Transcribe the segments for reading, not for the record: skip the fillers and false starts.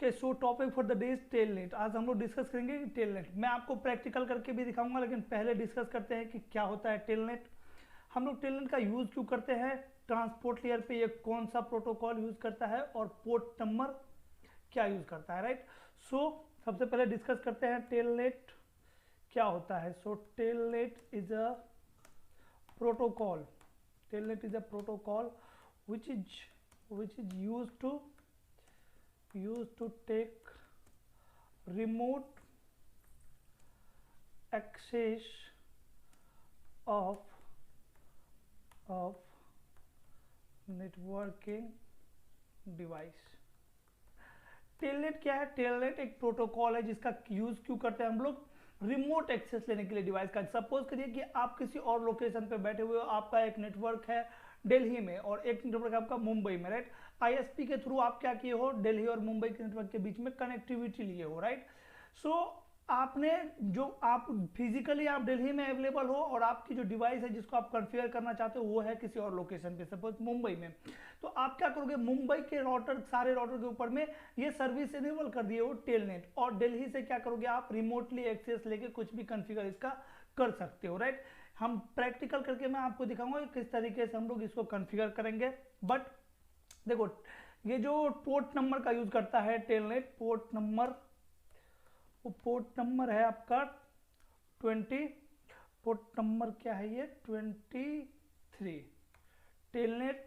Okay, so topic for the day is telnet. आज हम लोग डिस्कस करेंगे टेलनेट। मैं आपको प्रैक्टिकल करके भी दिखाऊंगा, लेकिन पहले डिस्कस करते हैं कि क्या होता है टेलनेट। हम लोग टेलनेट का यूज क्यों करते हैं, ट्रांसपोर्ट लेयर पे ये कौन सा प्रोटोकॉल यूज करता है और पोर्ट नंबर क्या यूज करता है, राइट। सो सबसे पहले डिस्कस करते हैं टेलनेट क्या होता है। So telnet is a protocol, telnet is a protocol which is used to take remote access of networking device। Telnet क्या है? टेलनेट एक प्रोटोकॉल है जिसका यूज क्यों करते हैं हम लोग, रिमोट एक्सेस लेने के लिए डिवाइस का। सपोज करिए कि आप किसी और लोकेशन पे बैठे हुए हो, आपका एक नेटवर्क है दिल्ली में और एक नेटवर्क आपका मुंबई में, राइट। आईएसपी के थ्रू आप क्या किए हो, दिल्ली और मुंबई के नेटवर्क के बीच में कनेक्टिविटी लिए हो, राइट। सो आपने जो आप फिजिकली आप दिल्ली में अवेलेबल हो और आपकी जो डिवाइस है जिसको आप कॉन्फ़िगर करना चाहते हो वो है किसी और लोकेशन पे, सपोज मुंबई में। तो आप क्या करोगे, मुंबई के राउटर, सारे राउटर के ऊपर में ये सर्विस इनेबल कर दिए हो टेलनेट, और दिल्ली से क्या करोगे आप रिमोटली एक्सेस लेके कुछ भी कॉन्फ़िगर इसका कर सकते हो, राइट। हम प्रैक्टिकल करके मैं आपको दिखाऊंगा किस तरीके से हम लोग इसको कॉन्फ़िगर करेंगे। बट देखो, ये जो पोर्ट नंबर का यूज करता है टेलनेट, पोर्ट नंबर, वो पोर्ट नंबर है आपका 20, पोर्ट नंबर क्या है ये 23। टेलनेट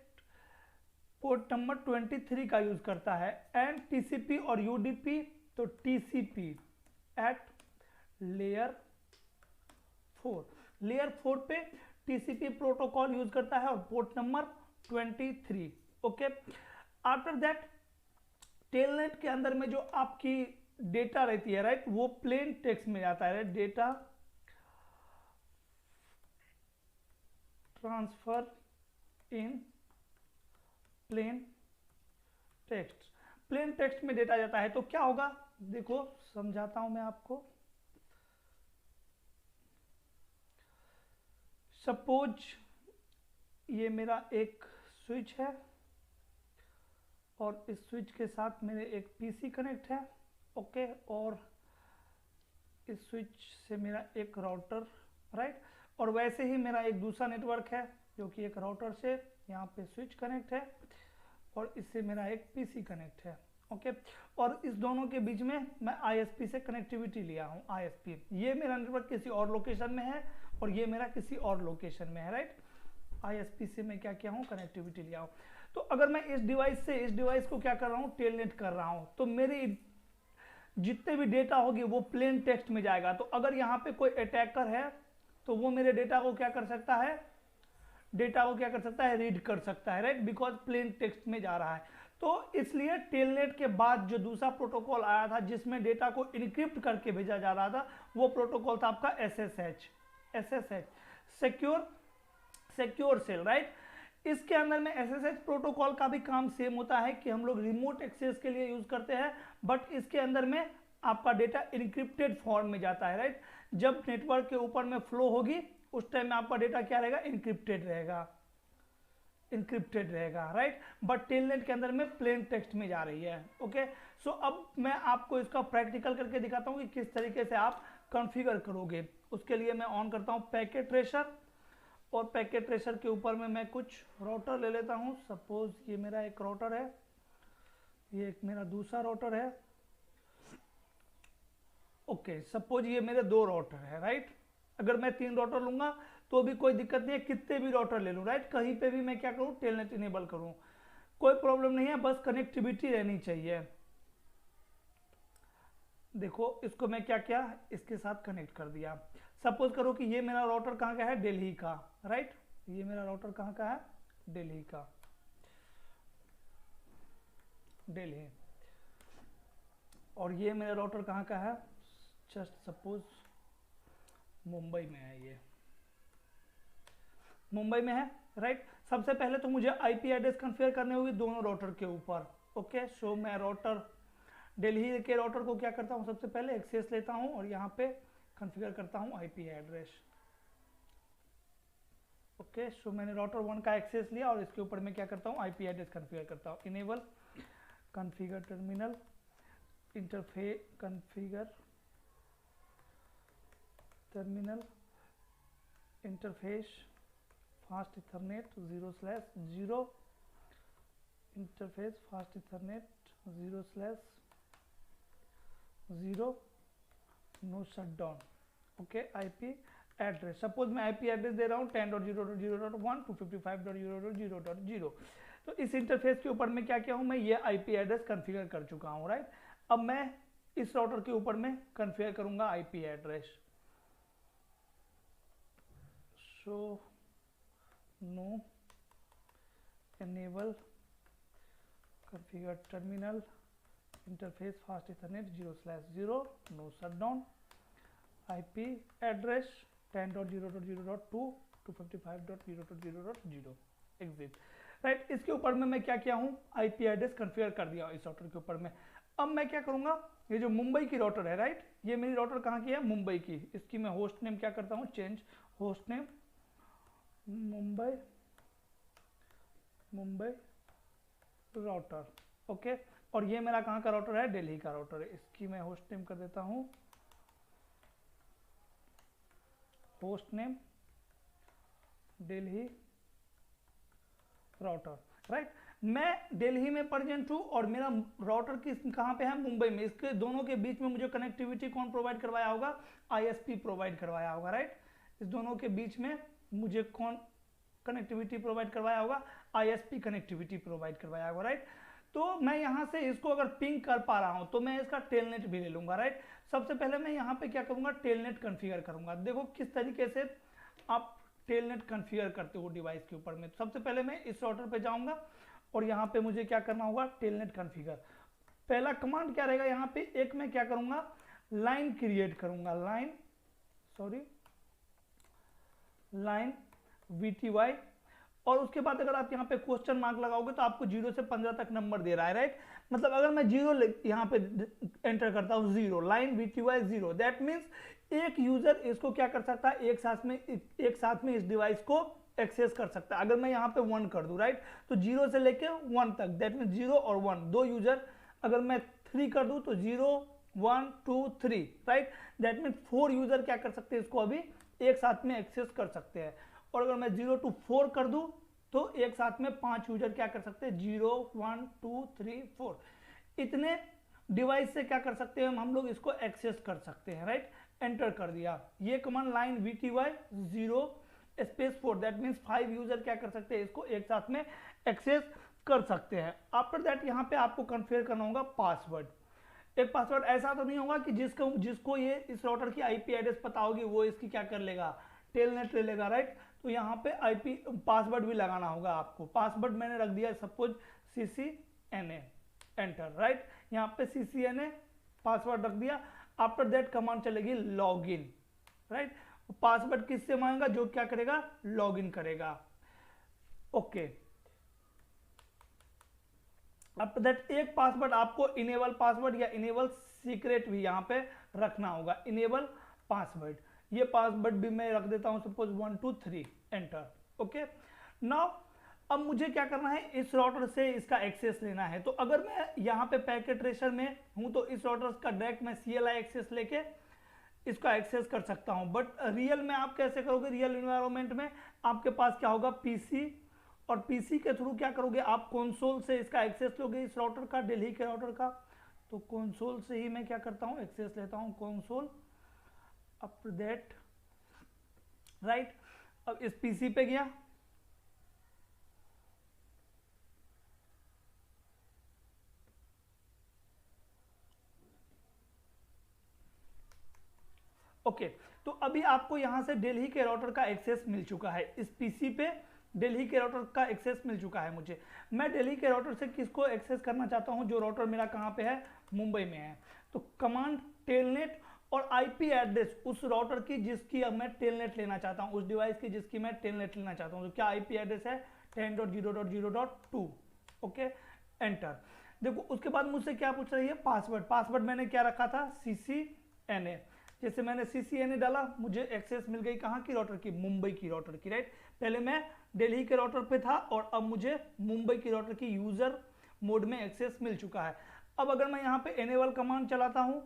पोर्ट नंबर 23 का यूज करता है। एंड टीसीपी और यूडीपी, तो टीसीपी एट लेयर 4, लेयर 4 पे टीसीपी प्रोटोकॉल यूज करता है और port number 23। Okay, after that telnet के अंदर में जो आपकी डेटा रहती है, राइट, वो प्लेन टेक्स्ट में जाता है, राइट। डेटा ट्रांसफर इन प्लेन टेक्स्ट, प्लेन टेक्स्ट में डेटा जाता है। तो क्या होगा, देखो समझाता हूं मैं आपको। सपोज ये मेरा एक स्विच है और इस स्विच के साथ मेरे एक पीसी कनेक्ट है, ओके, और इस स्विच से मेरा एक राउटर, राइट, और वैसे ही मेरा एक दूसरा नेटवर्क है जो कि एक राउटर से यहाँ पे स्विच कनेक्ट है और इससे मेरा एक पीसी कनेक्ट है, ओके। और इस दोनों के बीच में मैं आईएसपी से कनेक्टिविटी लिया हूँ। आईएसपी, ये मेरा नेटवर्क किसी और लोकेशन में है और ये मेरा किसी और लोकेशन में है, राइट। आईएसपी से मैं क्या किया हूँ, कनेक्टिविटी लिया हूँ। तो अगर मैं इस डिवाइस से इस डिवाइस को क्या कर रहा हूँ, टेलनेट कर रहा हूँ, तो मेरी जितने भी डेटा होगी वो प्लेन टेक्स्ट में जाएगा। तो अगर यहाँ पे कोई अटैकर है तो वो मेरे डेटा को क्या कर सकता है, डेटा को क्या कर सकता है, रीड कर सकता है, राइट, बिकॉज प्लेन टेक्स्ट में जा रहा है। तो इसलिए टेलनेट के बाद जो दूसरा प्रोटोकॉल आया था जिसमें डेटा को इनक्रिप्ट करके भेजा जा रहा था, वो प्रोटोकॉल था आपका एसएसएच, सिक्योर सेल, राइट। इसके अंदर में एसएसएच प्रोटोकॉल का भी काम सेम होता है कि हम लोग रिमोट एक्सेस के लिए यूज करते हैं, बट इसके अंदर में आपका डेटा इनक्रिप्टेड फॉर्म में जाता है, राइट। जब नेटवर्क के ऊपर में फ्लो होगी उस टाइम में आपका डेटा क्या रहेगा, इनक्रिप्टेड रहेगा, राइट। बट टेलनेट के अंदर में प्लेन टेक्स्ट में जा रही है, ओके। सो अब मैं आपको इसका प्रैक्टिकल करके दिखाता हूँ कि किस तरीके से आप कॉन्फ़िगर करोगे। उसके लिए मैं ऑन करता हूँ पैकेट ट्रेसर, और पैकेट ट्रेसर के ऊपर में मैं कुछ राउटर ले लेता हूँ। सपोज ये मेरा एक राउटर है, ये एक मेरा दूसरा राउटर है, ओके। सपोज ये मेरे 2 राउटर है, राइट। अगर मैं 3 राउटर लूंगा तो भी कोई दिक्कत नहीं है, कितने भी राउटर ले लूँ, राइट। कहीं पे भी मैं क्या करूँ, टेलनेट इनेबल करूँ, कोई प्रॉब्लम नहीं है, बस कनेक्टिविटी रहनी चाहिए। देखो इसको मैं क्या किया, इसके साथ कनेक्ट कर दिया। सपोज करो कि ये मेरा राउटर कहाँ का है, दिल्ली का, राइट। ये मेरा राउटर कहाँ का है, दिल्ली का, दिल्ली। और ये मेरा राउटर कहाँ का है, जस्ट सपोज मुंबई में है, ये मुंबई में है, राइट। सबसे पहले तो मुझे आईपी एड्रेस कॉन्फ़िगर करने होगी दोनों राउटर के ऊपर, ओके। सो मैं राउटर दिल्ली के राउटर को क्या करता हूँ, सबसे पहले एक्सेस लेता हूँ और यहाँ पे कॉन्फ़िगर करता हूँ आईपी एड्रेस, ओके। सो मैंने राउटर 1 का एक्सेस लिया और इसके ऊपर मैं क्या करता हूँ, आईपी एड्रेस कॉन्फ़िगर करता हूँ। Enable configure terminal, interface configure terminal interface fast ethernet 0/0 interface fast ethernet 0/0 no shutdown. Okay, IP address, suppose मैं आईपी एड्रेस दे रहा हूँ 10.0.0.1 to 55.0.0.0। तो इस इंटरफेस के ऊपर में क्या किया हूँ मैं, ये आईपी एड्रेस कॉन्फ़िगर कर चुका हूँ, राइट। अब मैं इस राउटर के ऊपर में कॉन्फ़िगर करूंगा IP address, so no enable configure terminal interface fast ethernet 0/0 no shutdown IP address 10.0.0.2 to 55.0.0.0 exit, right. इसके ऊपर में मैं क्या किया हूँ, आईपी एड्रेस कॉन्फ़िगर कर दिया इस राउटर के ऊपर में। अब मैं क्या करूंगा, ये जो मुंबई की राउटर है, राइट, ये मेरी राउटर कहाँ की है, मुंबई की। इसकी मैं होस्ट नेम क्या करता हूँ, change host name Mumbai router. Okay, और ये मेरा कहाँ का राउटर है, दिल्ली का राउटर है। इसकी मैं होस्ट नेम कर देता हूँ host name Delhi router, right. मैं दिल्ली में प्रेजेंट हूँ और मेरा राउटर किस कहाँ पे है, मुंबई में। इसके दोनों के बीच में मुझे कनेक्टिविटी कौन प्रोवाइड करवाया होगा, आईएसपी प्रोवाइड करवाया होगा, राइट। इस दोनों के बीच में मुझे कौन कनेक्टिविटी प्रोवाइड करवाया होगा, आईएसपी कनेक्टिविटी प्रोवाइड करवाया होगा, राइट। तो मैं यहाँ से इसको अगर पिंग कर पा रहा हूँ तो मैं इसका टेलनेट भी ले लूंगा, राइट। सबसे पहले मैं यहाँ पे क्या करूँगा, टेलनेट कॉन्फ़िगर करूँगा। देखो किस तरीके से आप टेलनेट कॉन्फ़िगर करते हो डिवाइस के ऊपर में। सबसे पहले मैं इस राउटर पे जाऊँगा और यहाँ पे मुझे क्या करना होगा, टेलनेट कॉन्फ़िगर। पहला कमांड क्या रहेगा, यहाँ पे एक मैं क्या करूँगा, लाइन क्रिएट करूँगा, लाइन VTY, और उसके बाद अगर आप यहाँ पे क्वेश्चन मार्क लगाओगे तो आपको 0 से 15 तक नंबर दे रहा है, राइट। मतलब अगर मैं 0 यहाँ पे एंटर करता हूँ 0, लाइन VTY 0, दैट मीन्स एक यूजर इसको क्या कर सकता है, एक साथ में इस डिवाइस को एक्सेस कर सकता है। अगर मैं यहाँ पे 1 कर दूं, राइट, तो 0 से लेके 1 तक, दैट मीन्स 0 और 1 दो यूजर। अगर मैं 3 कर दूं तो 0 1 2 3, राइट, दैट मीन्स 4 यूजर क्या कर सकते हैं, इसको अभी एक साथ में एक्सेस कर सकते हैं। और अगर मैं 0 to 4 कर दूं तो एक साथ में 5 यूजर क्या कर सकते हैं, 0 1 2 3 4, इतने डिवाइस से क्या कर सकते हैं हम लोग इसको एक्सेस कर सकते हैं, राइट। एंटर कर दिया, ये command line VTY 0 space 4, that means 5 user क्या कर सकते हैं, इसको एक साथ में एक्सेस कर सकते हैं। आफ्टर दैट यहाँ पे आपको कॉन्फ़िगर करना होगा पासवर्ड। एक पासवर्ड ऐसा तो नहीं होगा कि जिसको ये इस राउटर की आईपी एड्रेस पता होगी वो इसकी क्या कर लेगा, टेलनेट ले लेगा, राइट। तो यहाँ पे आईपी पासवर्ड भी लगाना होगा आपको। पासवर्ड मैंने रख दिया सपोज CCNA, एंटर, राइट। यहाँ पे CCNA पासवर्ड रख दिया। आफ्टर दैट कमांड चलेगी लॉगिन, राइट। पासवर्ड किससे मांगेगा, जो क्या करेगा, लॉगिन करेगा। ओके, आफ्टर दैट एक पासवर्ड आपको इनेबल पासवर्ड या इनेबल सीक्रेट भी यहाँ पे रखना होगा, इनेबल पासवर्ड। ये पासवर्ड भी मैं रख देता हूं सपोज 1 2 3, एंटर। ओके, नाउ अब मुझे क्या करना है, इस राउटर से इसका एक्सेस लेना है। तो अगर मैं यहाँ पे पैकेट ट्रेसर में हूं तो इस राउटर का डायरेक्ट मैं CLI एक्सेस लेके इसका एक्सेस कर सकता हूं। बट रियल में आप कैसे करोगे, रियल इन्वायरमेंट में आपके पास क्या होगा, PC, और PC के थ्रू क्या करोगे आप, कंसोल से इसका एक्सेस लोगे इस राउटर का, दिल्ली के राउटर का। तो कंसोल से ही मैं क्या करता हूँ, एक्सेस लेता हूँ, कंसोल। आफ्टर दैट, राइट, अब इस PC पे गया, ओके। तो अभी आपको यहां से दिल्ली के राउटर का एक्सेस मिल चुका है, इस PC पे दिल्ली के राउटर का एक्सेस मिल चुका है मुझे। मैं दिल्ली के राउटर से किसको एक्सेस करना चाहता हूं, जो राउटर मेरा कहां पे है, मुंबई में है। तो कमांड टेलनेट और आईपी एड्रेस उस राउटर की जिसकी अब मैं टेलनेट लेना चाहता हूं, उस डिवाइस की जिसकी मैं टेलनेट लेना चाहता हूं। तो क्या आईपी एड्रेस है, 10.0.0.2, ओके, एंटर। देखो उसके बाद मुझसे क्या पूछ रही है, पासवर्ड। पासवर्ड मैंने क्या रखा था, CCNA। जैसे मैंने CCNA डाला, मुझे एक्सेस मिल गई कहाँ की, राउटर की, मुंबई की राउटर की, राइट। पहले मैं दिल्ली के राउटर पे था और अब मुझे मुंबई की राउटर की यूजर मोड में एक्सेस मिल चुका है। अब अगर मैं यहाँ पे इनेबल कमांड चलाता हूँ,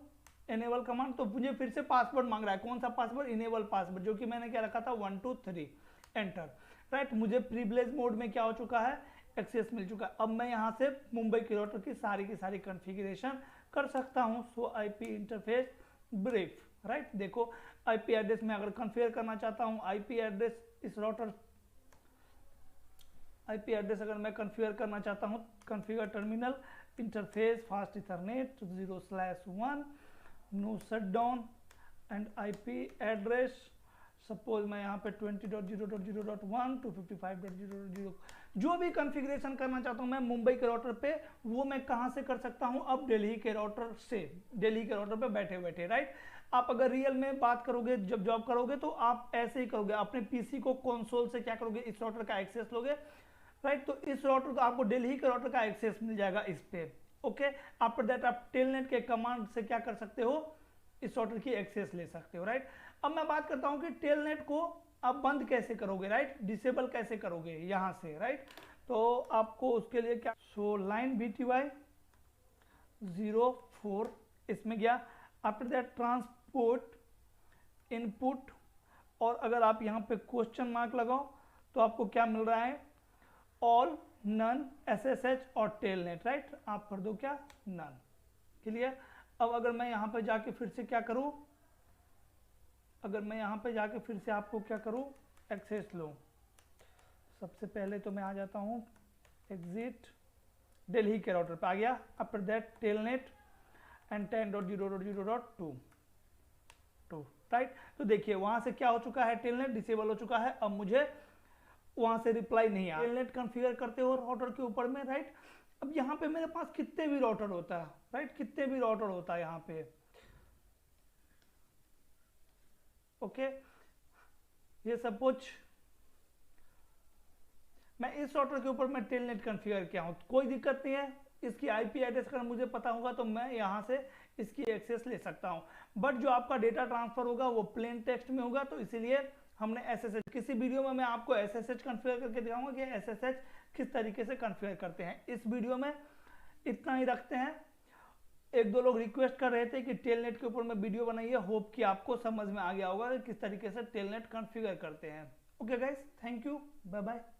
इनेबल कमांड, तो मुझे फिर से पासवर्ड मांग रहा है। कौन सा पासवर्ड? इनेबल पासवर्ड, जो कि मैंने क्या रखा था 1 2 3 एंटर। राइट, मुझे प्रिविलेज मोड में क्या हो चुका है? एक्सेस मिल चुका है। अब मैं यहाँ से मुंबई के राउटर की सारी कॉन्फ़िगरेशन कर सकता हूँ। So IP interface brief, right, देखो आईपी एड्रेस में अगर कॉन्फ़िगर करना चाहता हूँ, आईपी एड्रेस इस राउटर, आईपी एड्रेस अगर मैं कॉन्फ़िगर करना चाहता हूँ, configure terminal interface fast ethernet 0/1 no shutdown and IP address, suppose मैं यहाँ पे 20.0.0.1 to 55.0.0 जो भी कॉन्फ़िगरेशन करना चाहता हूँ मैं मुंबई के राउटर पे, वो मैं कहाँ से कर सकता हूँ? अब दिल्ली के राउटर से, दिल्ली के राउटर पे बैठे बैठे, राइट। आप अगर रियल में बात करोगे, जब जॉब करोगे तो आप ऐसे ही करोगे, अपने पीसी को कंसोल से क्या करोगे? इस राउटर का एक्सेस लोगे, राइट। तो इस राउटर को आपको दिल्ली के राउटर का एक्सेस मिल जाएगा इस पे, ओके। आफ्टर दैट आप टेलनेट के कमांड से क्या कर सकते हो? इस राउटर की एक्सेस ले सकते हो, राइट। अब मैं बात करता हूं कि टेलनेट को आप बंद कैसे करोगे, राइट, डिसेबल कैसे करोगे यहां से, राइट। तो आपको उसके लिए क्या, सो लाइन BTY 04 इसमें गया। आफ्टर दैट ट्रांसपोर्ट इनपुट, और अगर आप यहाँ पे क्वेश्चन मार्क लगाओ तो आपको क्या मिल रहा है? ऑल, नन, SSH और टेलनेट, राइट। आप कर दो क्या? None, clear. अब अगर मैं यहाँ पे जाके फिर से क्या करूँ, अगर मैं यहाँ पे जाके फिर से आपको क्या करूँ? एक्सेस लूँ। सबसे पहले तो मैं आ जाता हूँ एग्जिट, दिल्ली के राउटर पे आ गया। After that telnet and 10.0.0.2, right. तो देखिए वहाँ से क्या हो चुका है? टेलनेट डिसेबल हो चुका है। अब मुझे वहाँ से रिप्लाई नहीं आया। टेलनेट कॉन्फ़िगर करते हो राउटर के ऊपर में, राइट। अब यहाँ पे मेरे पास कितने भी राउटर होता है, राइट, कितने भी राउटर होता है यहाँ पे, ओके। ये सपोज मैं इस राउटर के ऊपर मैं टेलनेट कॉन्फ़िगर किया हूँ, कोई दिक्कत नहीं है। इसकी आईपी एड्रेस अगर मुझे पता होगा तो मैं यहाँ से इसकी एक्सेस ले सकता हूँ। बट जो आपका डेटा ट्रांसफर होगा वो प्लेन टेक्स्ट में होगा, तो इसीलिए हमने SSH, किसी वीडियो में मैं आपको SSH कॉन्फ़िगर करके दिखाऊंगा कि SSH किस तरीके से कॉन्फ़िगर करते हैं। इस वीडियो में इतना ही रखते हैं। एक दो लोग रिक्वेस्ट कर रहे थे कि टेलनेट के ऊपर मैं वीडियो बनाइए, होप कि आपको समझ में आ गया होगा कि किस तरीके से टेलनेट कॉन्फ़िगर करते हैं। Okay guys, thank you, bye bye.